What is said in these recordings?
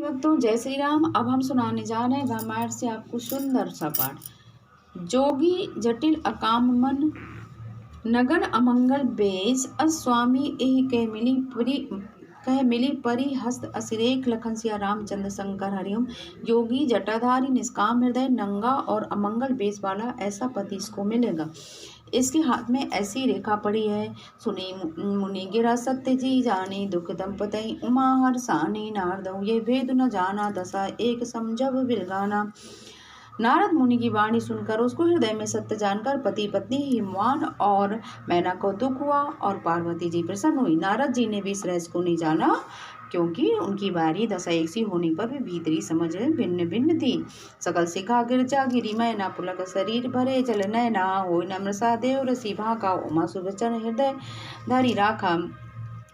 भक्तों, जय श्री राम। अब हम सुनाने जा रहे हैं रामायण से आपको सुंदर सा पाठ। जोगी जटिल अकाम मन, नगन अमंगल बेज, अस्वामी एहि कह मिली परी हस्त असिरेख। लखन सिया रामचंद्र शंकर हरिओम। योगी जटाधारी निष्काम हृदय, नंगा और अमंगल बेस वाला ऐसा पति इसको मिलेगा। इसके हाथ में ऐसी रेखा पड़ी है। सुनी मुनि गिरा सत्य जी जानी, दुख दंपति उमा हर सानी। नारदऊ ये भेद न जाना, दशा एक समझब बिलगाना। नारद मुनि की वाणी सुनकर उसको हृदय में सत्य जानकर पति पत्नी हिमवान और मैना को दुख हुआ और पार्वती जी प्रसन्न हुई। नारद जी ने भी इस रहस्य को नहीं जाना, क्योंकि उनकी बारी दशा एक सी होने पर भी भीतरी समझ भिन्न भिन्न थी। सकल शिखा गिरजा गिरी मैना, पुलक शरीर भरे जल नैना। हो नम्रसा देव रसी भाका, उमा सुबचन हृदय धरी राखा।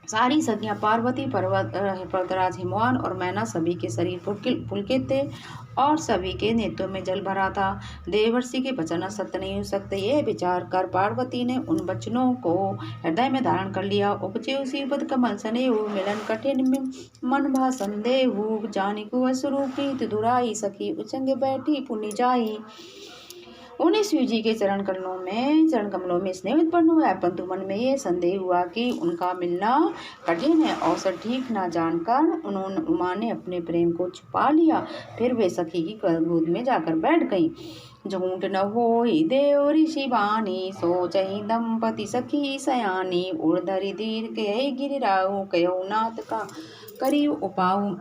सारी सखियां पार्वती पर्वतराज हिमवान और मैना सभी के शरीर पुलकित थे और सभी के नेत्रों में जल भरा था। देवर्षि के वचन सत्य नहीं हो सकते, ये विचार कर पार्वती ने उन वचनों को हृदय में धारण कर लिया। उपजे उसी पद कमल सनेहु, मिलन कठिन मन भा संदेहु। जानिकु असुरु प्रीत दुराई, सखी उचंग बैठी पुनि जाई। उन्हें शिव जी के चरण कमलों में स्नेह उत्पन्न हुआ, परंतु मन में ये संदेह हुआ कि उनका मिलना कठिन है। अवसर ठीक ना जानकर उन्होंने उमा ने अपने प्रेम को छुपा लिया। फिर वे सखी की गोद में जाकर बैठ गई। झूठ न होई देव ऋषि वाणी, सोचहि दंपति सखी सयानी। उर्धरि धीर के गिरिराऊ, कहो नाथ का करी उपाऊ।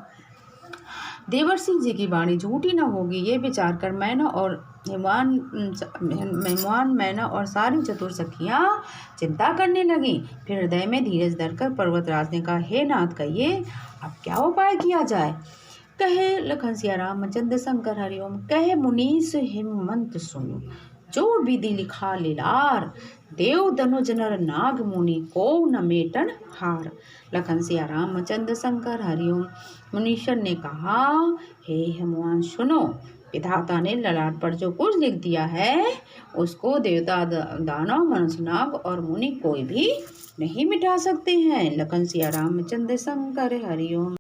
देवर्षि जी की वाणी झूठी न होगी, ये विचार कर मैना और हिमवान मैना और सारी चतुर सखियां चिंता करने लगी। फिर हृदय में धीरज धरकर पर्वतराज ने कहा, हे नाथ, कहिए अब क्या उपाय किया जाए। कहे लखन सिया रामचंद्र शंकर हरिओम। कहे मुनीस हिमंत सुनो, जो विधि लिखा लीलार। देव धनुज नर नाग मुनि, को न मेटन हार। लखन सिया रामचंद्र शंकर हरिओम। मुनीश्वर ने कहा, हे हिमवान सुनो, विधाता ने ललाट पर जो कुछ लिख दिया है उसको देवता दानव मनुष्य नाग और मुनि कोई भी नहीं मिटा सकते हैं। लखन सिया रामचंद्र शंकर हरिओम।